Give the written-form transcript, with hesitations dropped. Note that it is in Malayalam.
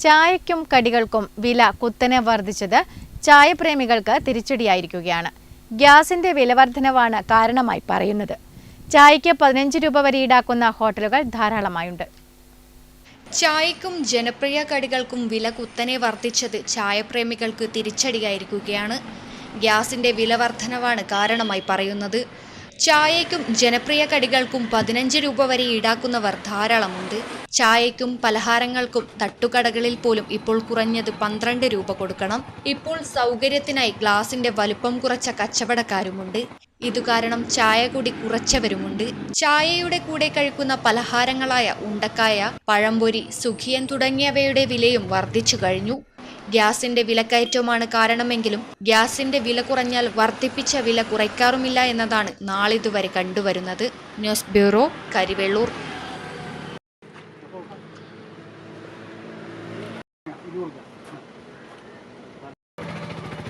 ചായയ്ക്കും കടികൾക്കും വില കുത്തനെ വർദ്ധിച്ചത് ചായപ്രേമികൾക്ക് തിരിച്ചടിയായിരിക്കുകയാണ്. ഗ്യാസിന്റെ വിലവർദ്ധനവാണ് കാരണമായി പറയുന്നത്. ചായയ്ക്ക് 15 രൂപ വരെ ഈടാക്കുന്ന ഹോട്ടലുകൾ ധാരാളമായുണ്ട്. ചായയ്ക്കും ജനപ്രിയ കടികൾക്കും വില കുത്തനെ വർദ്ധിച്ചത് ചായപ്രേമികൾക്ക് തിരിച്ചടിയായിരിക്കുകയാണ്. ഗ്യാസിന്റെ വിലവർദ്ധനവാണ് കാരണമായി പറയുന്നത്. ചായയ്ക്കും ജനപ്രിയ കടികൾക്കും 15 രൂപ വരെ ഈടാക്കുന്നവർ ധാരാളമുണ്ട്. ചായയ്ക്കും പലഹാരങ്ങൾക്കും തട്ടുകടകളിൽ പോലും ഇപ്പോൾ കുറഞ്ഞത് 12 രൂപ കൊടുക്കണം. ഇപ്പോൾ സൗകര്യത്തിനായി ഗ്ലാസിന്റെ വലുപ്പം കുറച്ച കച്ചവടക്കാരുമുണ്ട്. ഇതുകാരണം ചായ കൂടി കുറച്ചവരുമുണ്ട്. ചായയുടെ കൂടെ കഴിക്കുന്ന പലഹാരങ്ങളായ ഉണ്ടക്കായ, പഴംപൊരി, സുഖിയൻ തുടങ്ങിയവയുടെ വിലയും വർദ്ധിച്ചു കഴിഞ്ഞു. ഗ്യാസിന്റെ വിലക്കയറ്റമാണ് കാരണമെങ്കിലും ഗ്യാസിന്റെ വില കുറഞ്ഞാൽ വർദ്ധിപ്പിച്ച വില കുറയ്ക്കാറുമില്ല എന്നതാണ് നാളിതുവരെ കണ്ടുവരുന്നത്. News bureau, Karivellur. Gracias.